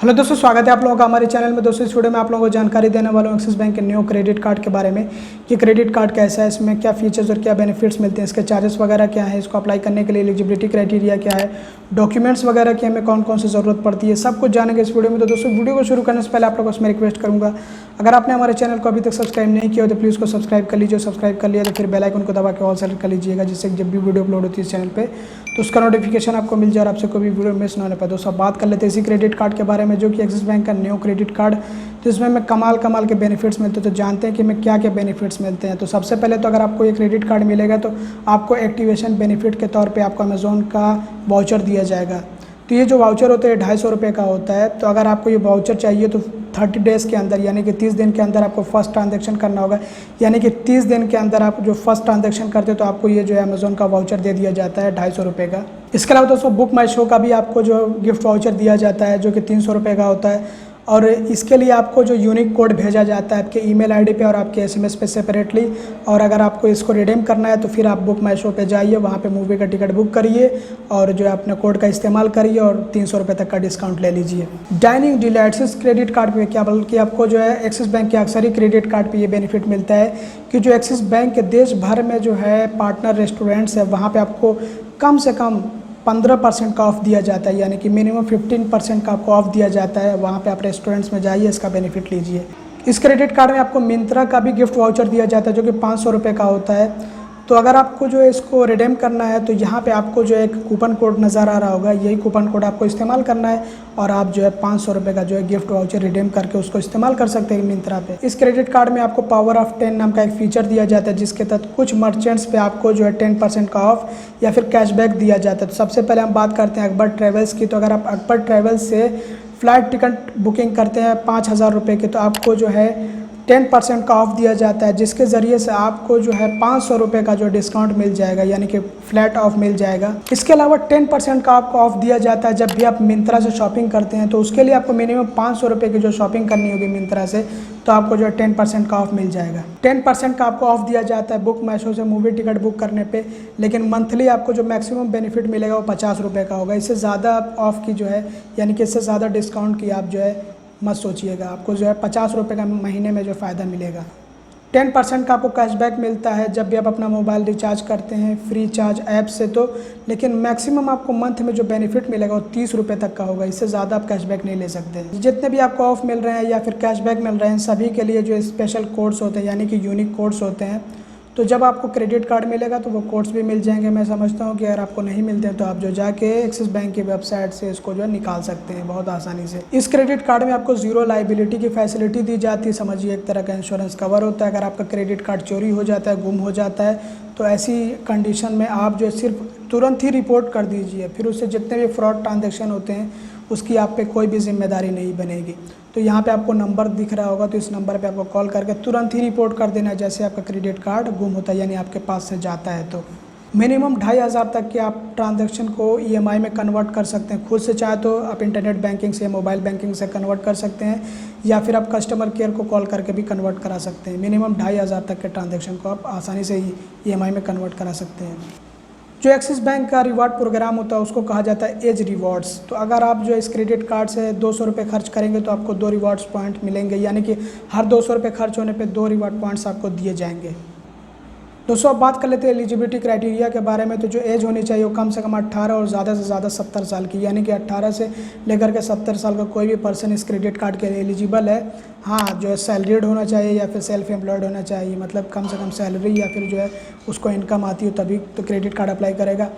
Hello दोस्तों, स्वागत है आप लोगों का हमारे चैनल में। दोस्तों इस वीडियो में आप लोगों को जानकारी देने वाला हूँ एक्सिस बैंक के न्यू क्रेडिट कार्ड के बारे में कि क्रेडिट कार्ड कैसा है, इसमें क्या फीचर्स और क्या बेनिफिट्स मिलते हैं, इसके चार्जेस वगैरह क्या है, इसको अप्लाई करने के लिए एलिजिबिलिटी क्राइटेरिया क्या है, डॉक्यूमेंट्स वगैरह की हमें कौन कौन सी ज़रूरत पड़ती है, सब कुछ जानेंगे इस वीडियो में। तो दोस्तों वीडियो को शुरू करने से पहले आप लोगों से मैं रिक्वेस्ट करूँगा, अगर आपने हमारे चैनल को अभी तक सब्सक्राइब नहीं किया तो प्लीज़ को सब्सक्राइब कर लीजिए। सब्सक्राइब कर लिया तो फिर बेल आइकन को दबा के ऑल सेलेक्ट कर लीजिएगा, जिससे जब भी वीडियो अपलोड होती है इस चैनल पे तो उसका नोटिफिकेशन आपको मिल जाए और आपसे कोई भी वीडियो मिस ना होने पाए। दोस्तों बात कर लेते हैं इसी क्रेडिट कार्ड के बारे में, जो कि एक्सिस बैंक का न्यू क्रेडिट कार्ड, तो इसमें हमें कमाल के बेनिफिट्स मिलते हैं। तो जानते हैं कि हमें क्या क्या बेनिफिट्स मिलते हैं। तो सबसे पहले तो अगर आपको ये क्रेडिट कार्ड मिलेगा तो आपको एक्टिवेशन बेनिफिट के तौर पे आपको अमेज़ॉन का वाउचर दिया जाएगा। तो ये जो वाउचर होता है 250 रुपये का होता है। तो अगर आपको ये वाउचर चाहिए तो 30 डेज़ के अंदर यानी कि 30 दिन के अंदर आपको फर्स्ट ट्रांजैक्शन करना होगा, यानी कि 30 दिन के अंदर आप जो फर्स्ट ट्रांजैक्शन करते हो तो आपको ये जो है अमेज़ॉन का वाउचर दे दिया जाता है 250 रुपये का। इसके अलावा दोस्तों बुक माई शो का भी आपको जो गिफ्ट वाउचर दिया जाता है, जो कि 300 रुपये का होता है। और इसके लिए आपको जो यूनिक कोड भेजा जाता है आपके ईमेल आईडी पे और आपके एसएमएस पे सेपरेटली। और अगर आपको इसको रिडीम करना है तो फिर आप बुक माई शो पे जाइए, वहाँ पे मूवी का टिकट बुक करिए और जो है अपने कोड का इस्तेमाल करिए और 300 रुपये तक का डिस्काउंट ले लीजिए। डाइनिंग डिलाइट्स इस क्रेडिट कार्ड पे क्या, बल्कि आपको जो है एक्सिस बैंक के अक्सर ही क्रेडिट कार्ड पे ये बेनिफिट मिलता है कि जो एक्सिस बैंक के देश भर में जो है पार्टनर रेस्टोरेंट्स है, वहाँ पर आपको कम से कम 15% का ऑफ दिया जाता है, यानी कि मिनिमम 15% का आपको ऑफ दिया जाता है। वहाँ पे आप रेस्टोरेंट्स में जाइए, इसका बेनिफिट लीजिए। इस क्रेडिट कार्ड में आपको मिंत्रा का भी गिफ्ट वाउचर दिया जाता है, जो कि 500 रुपये का होता है। तो अगर आपको जो है इसको रिडीम करना है तो यहाँ पे आपको जो है एक कूपन कोड नज़र आ रहा होगा, यही कूपन कोड आपको इस्तेमाल करना है और आप जो है 500 रुपये का जो है गिफ्ट वाउचर रिडीम करके उसको इस्तेमाल कर सकते हैं मिंत्रा पे। इस क्रेडिट कार्ड में आपको पावर ऑफ 10 नाम का एक फीचर दिया जाता है, जिसके तहत कुछ मर्चेंट्स पे आपको जो है 10% का ऑफ या फिर कैशबैक दिया जाता है। तो सबसे पहले हम बात करते हैं अकबर ट्रेवल्स की। तो अगर आप अकबर ट्रेवल्स से फ़्लाइट टिकट बुकिंग करते हैं 5000 रुपये की, तो आपको जो है 10% का ऑफ दिया जाता है, जिसके ज़रिए से आपको जो है 500 रुपये का जो डिस्काउंट मिल जाएगा, यानी कि फ्लैट ऑफ मिल जाएगा। इसके अलावा 10% का आपको ऑफ दिया जाता है जब भी आप मिंत्रा से शॉपिंग करते हैं। तो उसके लिए आपको मिनिमम 500 रुपये की जो शॉपिंग करनी होगी मिंत्रा से, तो आपको जो है 10% का ऑफ मिल जाएगा। 10% का आपको ऑफ दिया जाता है बुक माई शो से मूवी टिकट बुक करने पे, लेकिन मंथली आपको जो मैक्सिमम बेनिफिट मिलेगा वो 50 रुपये का होगा। इससे ज़्यादा ऑफ की जो है, यानी कि इससे ज़्यादा डिस्काउंट की आप जो है मत सोचिएगा। आपको जो है 50 रुपये का महीने में जो फ़ायदा मिलेगा। 10% का आपको कैशबैक मिलता है जब भी आप अपना मोबाइल रिचार्ज करते हैं फ्री चार्ज ऐप से। तो लेकिन मैक्सिमम आपको मंथ में जो बेनिफिट मिलेगा वो 30 रुपये तक का होगा, इससे ज़्यादा आप कैशबैक नहीं ले सकते। जितने भी आपको ऑफ मिल रहे हैं या फिर कैशबैक मिल रहे हैं, सभी के लिए जो स्पेशल कोड्स होते हैं, यानी कि यूनिक कोड्स होते हैं। तो जब आपको क्रेडिट कार्ड मिलेगा तो वो कोड्स भी मिल जाएंगे। मैं समझता हूँ कि अगर आपको नहीं मिलते हैं तो आप जो जाके एक्सिस बैंक की वेबसाइट से इसको जो है निकाल सकते हैं बहुत आसानी से। इस क्रेडिट कार्ड में आपको ज़ीरो लाइबिलिटी की फैसिलिटी दी जाती है। समझिए एक तरह का इंश्योरेंस कवर होता है। अगर आपका क्रेडिट कार्ड चोरी हो जाता है, गुम हो जाता है, तो ऐसी कंडीशन में आप जो सिर्फ तुरंत ही रिपोर्ट कर दीजिए, फिर उससे जितने भी फ्रॉड ट्रांजेक्शन होते हैं उसकी आप पे कोई भी जिम्मेदारी नहीं बनेगी। तो यहाँ पे आपको नंबर दिख रहा होगा, तो इस नंबर पे आपको कॉल करके तुरंत ही रिपोर्ट कर देना है जैसे आपका क्रेडिट कार्ड गुम होता है, यानी आपके पास से जाता है। तो मिनिमम 2500 तक के आप ट्रांजैक्शन को ईएमआई में कन्वर्ट कर सकते हैं। खुद से चाहे तो आप इंटरनेट बैंकिंग से, मोबाइल बैंकिंग से कन्वर्ट कर सकते हैं, या फिर आप कस्टमर केयर को कॉल करके भी कन्वर्ट करा सकते हैं। मिनिमम 2500 तक के ट्रांजैक्शन को आप आसानी से ईएमआई में कन्वर्ट करा सकते हैं। जो एक्सिस बैंक का रिवार्ड प्रोग्राम होता है उसको कहा जाता है एज रिवॉर्ड्स। तो अगर आप जो इस क्रेडिट कार्ड से 200 रुपये खर्च करेंगे तो आपको 2 रिवॉर्ड्स पॉइंट मिलेंगे, यानी कि हर 200 रुपये खर्च होने पे 2 रिवॉर्ड पॉइंट्स आपको दिए जाएंगे। दोस्तों अब बात कर लेते हैं एलिजिबिलिटी क्राइटेरिया के बारे में। तो जो एज होनी चाहिए वो कम से कम 18 और ज़्यादा से ज़्यादा 70 साल की, यानी कि 18 से लेकर के 70 साल का कोई भी पर्सन इस क्रेडिट कार्ड के लिए एलिजिबल है। हाँ, जो है सैलरीड होना चाहिए या फिर सेल्फ एम्प्लॉयड होना चाहिए, मतलब कम से कम सैलरी या फिर जो है उसको इनकम आती हो तभी तो क्रेडिट कार्ड अप्लाई करेगा।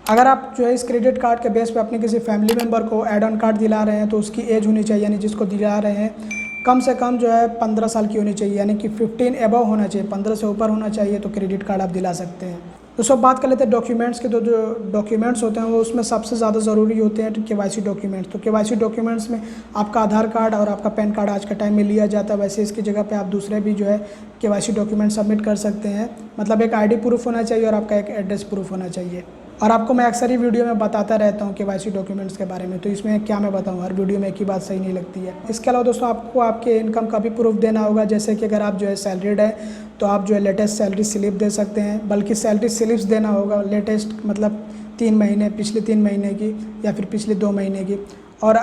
अगर आप जो है इस क्रेडिट कार्ड के बेस पे अपने किसी फैमिली मेम्बर को एड ऑन कार्ड दिला रहे हैं तो उसकी एज होनी चाहिए, यानी जिसको दिला रहे हैं कम से कम जो है 15 साल की होनी चाहिए, यानी कि 15 एबव होना चाहिए, 15 से ऊपर होना चाहिए, तो क्रेडिट कार्ड आप दिला सकते हैं। तो सब बात कर लेते हैं डॉक्यूमेंट्स के। तो जो डॉक्यूमेंट्स होते हैं वो उसमें सबसे ज़्यादा ज़रूरी होते हैं केवाईसी डॉक्यूमेंट्स। तो केवाईसी डॉक्यूमेंट्स में आपका आधार कार्ड और आपका पैन कार्ड आज के टाइम में लिया जाता है। वैसे इसकी जगह पे आप दूसरे भी जो है केवाईसी डॉक्यूमेंट सबमिट कर सकते हैं। मतलब एक आईडी प्रूफ होना चाहिए और आपका एक एड्रेस प्रूफ होना चाहिए। और आपको मैं अक्सर ही वीडियो में बताता रहता हूँ केवाईसी डॉक्यूमेंट्स के बारे में, तो इसमें क्या मैं बताऊँ, हर वीडियो में एक ही बात सही नहीं लगती है। इसके अलावा दोस्तों आपको आपके इनकम का भी प्रूफ देना होगा, जैसे कि अगर आप जो है सैलरीड है तो आप जो है लेटेस्ट सैलरी स्लिप दे सकते हैं, बल्कि सैलरी स्लिप्स देना होगा लेटेस्ट, मतलब 3 महीने, पिछले 3 महीने की या फिर पिछले 2 महीने की। और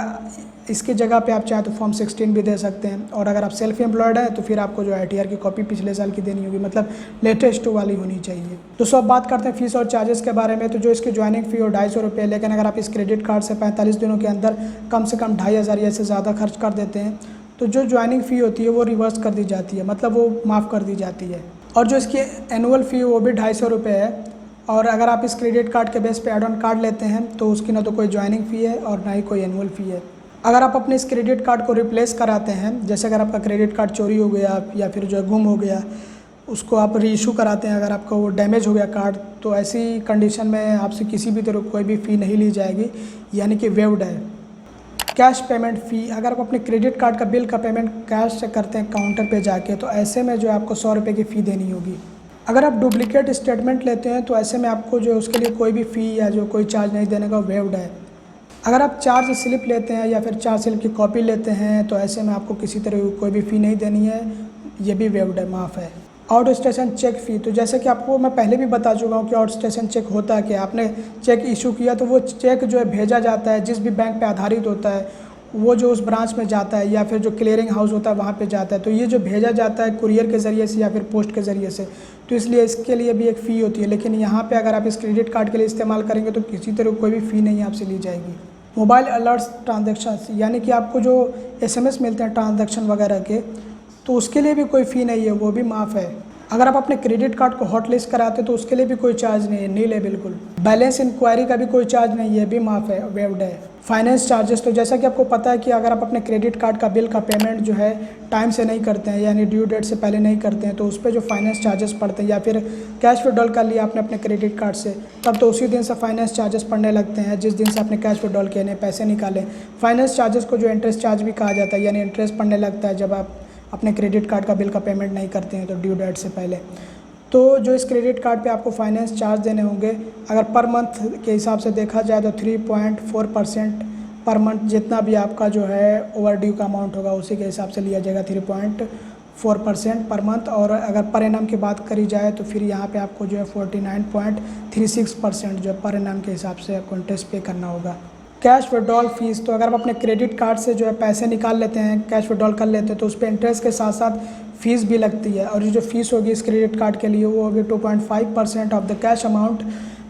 इसकी जगह पे आप चाहे तो फॉर्म 16 भी दे सकते हैं। और अगर आप सेल्फ एम्प्लॉयड हैं तो फिर आपको जो ITR की कॉपी पिछले साल की देनी होगी, मतलब लेटेस्ट वाली होनी चाहिए। दोस्तों अब बात करते हैं फीस और चार्जेस के बारे में। तो जो इसकी ज्वाइनिंग फ़ी हो 250 रुपये, लेकिन अगर आप इस क्रेडिट कार्ड से 45 दिनों के अंदर कम से कम 2500 या से ज़्यादा खर्च कर देते हैं तो जो ज्वाइनिंग फ़ी होती है वो रिवर्स कर दी जाती है, मतलब वो माफ़ कर दी जाती है। और जो इसकी एनुअल फ़ी वो भी 250 रुपये है। और अगर आप इस क्रेडिट कार्ड के बेस पे एड ऑन कार्ड लेते हैं तो उसकी ना तो कोई ज्वाइनिंग फ़ी है और ना ही कोई एनुअल फ़ी है। अगर आप अपने इस क्रेडिट कार्ड को रिप्लेस कराते हैं, जैसे अगर आपका क्रेडिट कार्ड चोरी हो गया या फिर जो गुम हो गया, उसको आप रीइशू कराते हैं, अगर आपका वो डैमेज हो गया कार्ड, तो ऐसी कंडीशन में आपसे किसी भी तरह कोई भी फ़ी नहीं ली जाएगी, यानी कि वेव्ड है। कैश पेमेंट फ़ी, अगर आप अपने क्रेडिट कार्ड का बिल का पेमेंट कैश से करते हैं काउंटर पे जाके, तो ऐसे में जो आपको 100 रुपये की फ़ी देनी होगी। अगर आप डुप्लीकेट स्टेटमेंट लेते हैं तो ऐसे में आपको जो उसके लिए कोई भी फ़ी या जो कोई चार्ज नहीं देने का, वेव्ड है। अगर आप चार्ज स्लिप लेते हैं या फिर चार्ज स्लिप की कॉपी लेते हैं तो ऐसे में आपको किसी तरह की कोई भी फ़ी नहीं देनी है, ये भी वेव्ड है, माफ़ है। आउट स्टेशन चेक फ़ी, तो जैसे कि आपको मैं पहले भी बता चुका हूँ कि आउट स्टेशन चेक होता है कि आपने चेक इशू किया तो वो चेक जो है भेजा जाता है जिस भी बैंक पे आधारित होता है, वो जो उस ब्रांच में जाता है या फिर जो क्लियरिंग हाउस होता है वहाँ पे जाता है। तो ये जो भेजा जाता है कुरियर के ज़रिए से या फिर पोस्ट के ज़रिए से, तो इसलिए इसके लिए भी एक फ़ी होती है। लेकिन यहाँ पे अगर आप इस क्रेडिट कार्ड के लिए इस्तेमाल करेंगे तो किसी तरह कोई भी फ़ी नहीं आपसे ली जाएगी। मोबाइल अलर्ट्स ट्रांजेक्शन्स, यानी कि आपको जो SMS मिलते हैं ट्रांजैक्शन वगैरह के, तो उसके लिए भी कोई फ़ी नहीं है, वो भी माफ़ है। अगर आप अपने क्रेडिट कार्ड को हॉट लिस्ट कराते तो उसके लिए भी कोई चार्ज नहीं है, नील है बिल्कुल। बैलेंस इंक्वायरी का भी कोई चार्ज नहीं है, भी माफ़ है, वेव्ड है। फाइनेंस चार्जेस, तो जैसा कि आपको पता है कि अगर आप अपने क्रेडिट कार्ड का बिल का पेमेंट जो है टाइम से नहीं करते हैं, यानी ड्यू डेट से पहले नहीं करते हैं, तो उस पर जो फाइनेंस चार्जेस पड़ते हैं, या फिर कैश विड्रॉल कर लिया आपने अपने क्रेडिट कार्ड से, तब तो उसी दिन से फाइनेंस चार्जेस पड़ने लगते हैं जिस दिन से आपने कैश विड्रॉल किए, पैसे निकाले। फाइनेंस चार्जेस को जो इंटरेस्ट चार्ज भी कहा जाता है, यानी इंटरेस्ट पड़ने लगता है जब आप अपने क्रेडिट कार्ड का बिल का पेमेंट नहीं करते हैं तो ड्यू डेट से पहले। तो जो इस क्रेडिट कार्ड पे आपको फाइनेंस चार्ज देने होंगे, अगर पर मंथ के हिसाब से देखा जाए तो 3.4% पर मंथ, जितना भी आपका जो है ओवर ड्यू का अमाउंट होगा उसी के हिसाब से लिया जाएगा, 3.4% पर मंथ। और अगर पर एनम की बात करी जाए तो फिर यहाँ पे आपको जो है 49.36% जो है पर एनम के हिसाब से आपको इंटरेस्ट पे करना होगा। कैश विड्रॉल फीस, तो अगर आप अपने क्रेडिट कार्ड से जो है पैसे निकाल लेते हैं, कैश विड्रॉल कर लेते हैं, तो उस पर इंटरेस्ट के साथ साथ फ़ीस भी लगती है। और ये जो फ़ीस होगी इस क्रेडिट कार्ड के लिए वो होगी 2.5% ऑफ द कैश अमाउंट,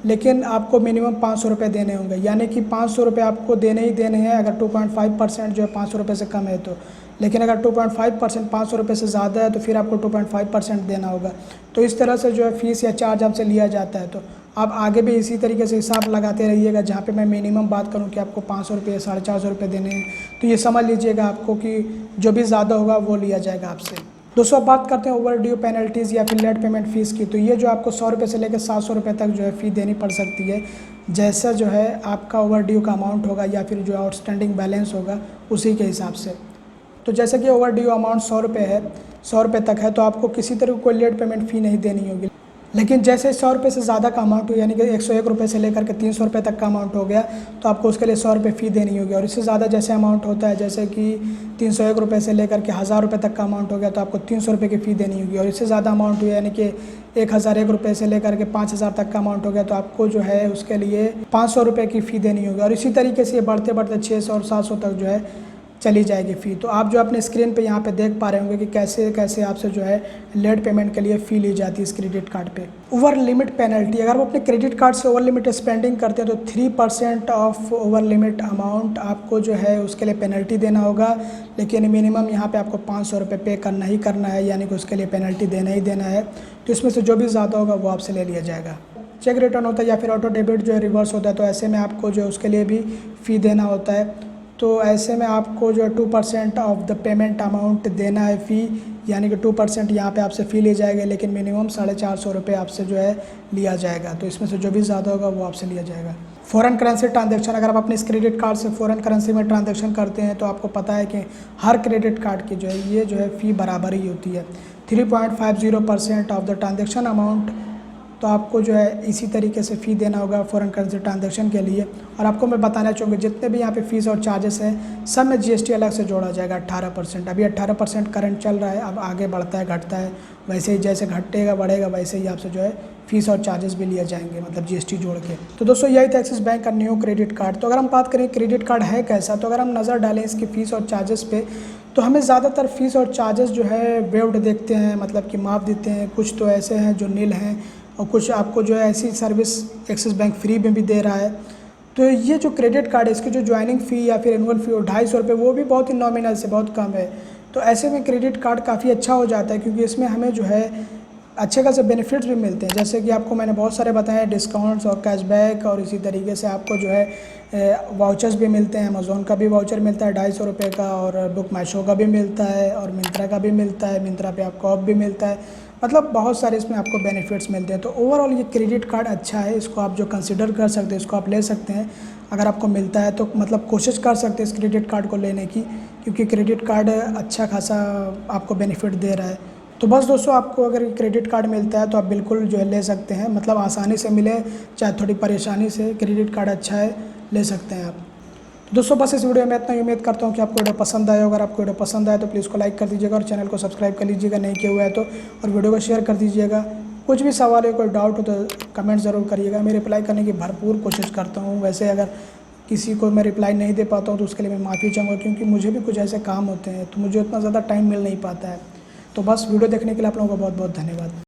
लेकिन आपको मिनिमम 500 रुपये देने होंगे, यानी कि 500 रुपये आपको देने ही देने हैं अगर 2.5% जो है 500 रुपये से कम है तो। लेकिन अगर 2.5% 500 रुपये से ज़्यादा है तो फिर आपको 2.5% देना होगा। तो इस तरह से जो है फ़ीस या चार्ज आपसे लिया जाता है। तो आप आगे भी इसी तरीके से हिसाब लगाते रहिएगा, जहाँ पे मैं मिनिमम बात करूँ कि आपको 500 रुपये 450 रुपये देने हैं, तो ये समझ लीजिएगा आपको कि जो भी ज़्यादा होगा वो लिया जाएगा आपसे। दोस्तों अब बात करते हैं ओवर ड्यू पेनल्टीज़ या फिर लेट पेमेंट फ़ीस की। तो ये जो आपको 100 रुपये से लेकर 700 रुपये तक जो है फ़ी देनी पड़ सकती है, जैसा जो है आपका ओवर ड्यू का अमाउंट होगा या फिर जो आउटस्टैंडिंग बैलेंस होगा उसी के हिसाब से। तो जैसे कि ओवर ड्यू अमाउंट 100 रुपये है, 100 रुपये तक है, तो आपको किसी तरह कोई लेट पेमेंट फ़ी नहीं देनी होगी। लेकिन जैसे 100 रुपये से ज़्यादा का अमाउंट हो, यानी कि 101 रुपये से लेकर के 300 रुपये तक का अमाउंट हो गया, तो आपको उसके लिए 100 रुपये फ़ी देनी होगी। और इससे ज़्यादा जैसे अमाउंट होता है, जैसे कि 301 रुपये से लेकर के 1000 रुपये तक का अमाउंट हो गया, तो आपको 300 रुपये की फ़ी देनी होगी। और इससे ज़्यादा अमाउंट हुआ, यानी कि 1001 रुपये से लेकर के 5000 तक का अमाउंट हो गया, तो आपको जो है उसके लिए 500 रुपये की फ़ी देनी होगी। और इसी तरीके से बढ़ते बढ़ते 600 और 700 तक जो है चली जाएगी फ़ी। तो आप जो अपने स्क्रीन पे यहाँ पे देख पा रहे होंगे कि कैसे कैसे आपसे जो है लेट पेमेंट के लिए फ़ी ली जाती है इस क्रेडिट कार्ड पे। ओवर लिमिट पेनल्टी, अगर आप अपने क्रेडिट कार्ड से ओवर लिमिट स्पेंडिंग करते हैं तो 3% ऑफ ओवर लिमिट अमाउंट आपको जो है उसके लिए पेनल्टी देना होगा। लेकिन मिनिमम यहाँ पे आपको 500 रुपये पे करना ही करना है, यानी कि उसके लिए पेनल्टी देना ही देना है। तो इसमें से जो भी ज़्यादा होगा वो आपसे ले लिया जाएगा। चेक रिटर्न होता है या फिर ऑटो डेबिट जो है रिवर्स होता है, तो ऐसे में आपको जो है उसके लिए भी फ़ी देना होता है। तो ऐसे में आपको जो है 2% ऑफ द पेमेंट अमाउंट देना है फ़ी, यानी कि 2% यहाँ पे आपसे फ़ी ली जाएगी, लेकिन मिनिमम 450 रुपये आपसे जो है लिया जाएगा। तो इसमें से जो भी ज़्यादा होगा वो आपसे लिया जाएगा। फ़ॉरेन करेंसी ट्रांजैक्शन, अगर आप अपने इस क्रेडिट कार्ड से फ़ॉरेन करेंसी में ट्रांजैक्शन करते हैं तो आपको पता है कि हर क्रेडिट कार्ड की जो है ये जो है फ़ी बराबर ही होती है। 3.50% ऑफ द ट्रांजैक्शन अमाउंट तो आपको जो है इसी तरीके से फ़ी देना होगा फ़ॉरेन करेंसी ट्रांजैक्शन के लिए। और आपको मैं बताना चाहूँगा जितने भी यहाँ पे फ़ीस और चार्जेस हैं सब में जीएसटी अलग से जोड़ा जाएगा 18%। अभी 18% करंट चल रहा है, अब आगे बढ़ता है घटता है, वैसे ही जैसे घटेगा बढ़ेगा वैसे ही आपसे जो है फ़ीस और चार्जेस भी लिए जाएंगे, मतलब जीएसटी जोड़ के। तो दोस्तों यही था एक्सिस बैंक का न्यू क्रेडिट कार्ड। तो अगर हम बात करें क्रेडिट कार्ड है कैसा, तो अगर हम नज़र डालें इसकी फ़ीस और चार्जेस पे, तो हमें ज़्यादातर फ़ीस और चार्जेस जो है वेव्ड देखते हैं, मतलब कि माफ़ देते हैं। कुछ तो ऐसे हैं जो नील हैं और कुछ आपको जो है ऐसी सर्विस एक्सिस बैंक फ्री में भी दे रहा है। तो ये जो क्रेडिट कार्ड है इसकी जो ज्वाइनिंग फ़ी या फिर एनुअल फ़ी 250 रुपये, वो भी बहुत ही नॉमिनल से बहुत कम है। तो ऐसे में क्रेडिट कार्ड काफ़ी अच्छा हो जाता है, क्योंकि इसमें हमें जो है अच्छे खासे बेनिफिट्स भी मिलते हैं। जैसे कि आपको मैंने बहुत सारे बताए हैं, डिस्काउंट्स और कैशबैक, और इसी तरीके से आपको जो है वाउचर्स भी मिलते हैं। अमेज़ॉन का भी वाउचर मिलता है 250 रुपये का, और बुक माई शो का भी मिलता है, और मिंत्रा का भी मिलता है, मिंत्रा पे आपको ऑफ भी मिलता है। मतलब बहुत सारे इसमें आपको बेनिफिट्स मिलते हैं। तो ओवरऑल ये क्रेडिट कार्ड अच्छा है, इसको आप जो कंसिडर कर सकते हैं इसको आप ले सकते हैं। अगर आपको मिलता है तो मतलब कोशिश कर सकते हैं इस क्रेडिट कार्ड को लेने की, क्योंकि क्रेडिट कार्ड अच्छा खासा आपको बेनिफिट दे रहा है। तो बस दोस्तों, आपको अगर क्रेडिट कार्ड मिलता है तो आप बिल्कुल जो है ले सकते हैं, मतलब आसानी से मिले चाहे थोड़ी परेशानी से, क्रेडिट कार्ड अच्छा है, ले सकते हैं आप। तो दोस्तों बस इस वीडियो में इतना ही। उम्मीद करता हूँ कि आपको वीडियो पसंद आया होगा। अगर आपको वीडियो पसंद आया तो प्लीज़ को लाइक कर दीजिएगा और चैनल को सब्सक्राइब कर लीजिएगा नहीं किया हुआ है तो, और वीडियो को शेयर कर दीजिएगा। कुछ भी सवाल है, कोई डाउट हो तो कमेंट ज़रूर करिएगा, मैं रिप्लाई करने की भरपूर कोशिश करता हूँ। वैसे अगर किसी को मैं रिप्लाई नहीं दे पाता हूँ तो उसके लिए मैं माफ़ी चाहूँगा, क्योंकि मुझे भी कुछ ऐसे काम होते हैं तो मुझे उतना ज़्यादा टाइम मिल नहीं पाता है। तो बस वीडियो देखने के लिए आप लोगों का बहुत बहुत धन्यवाद।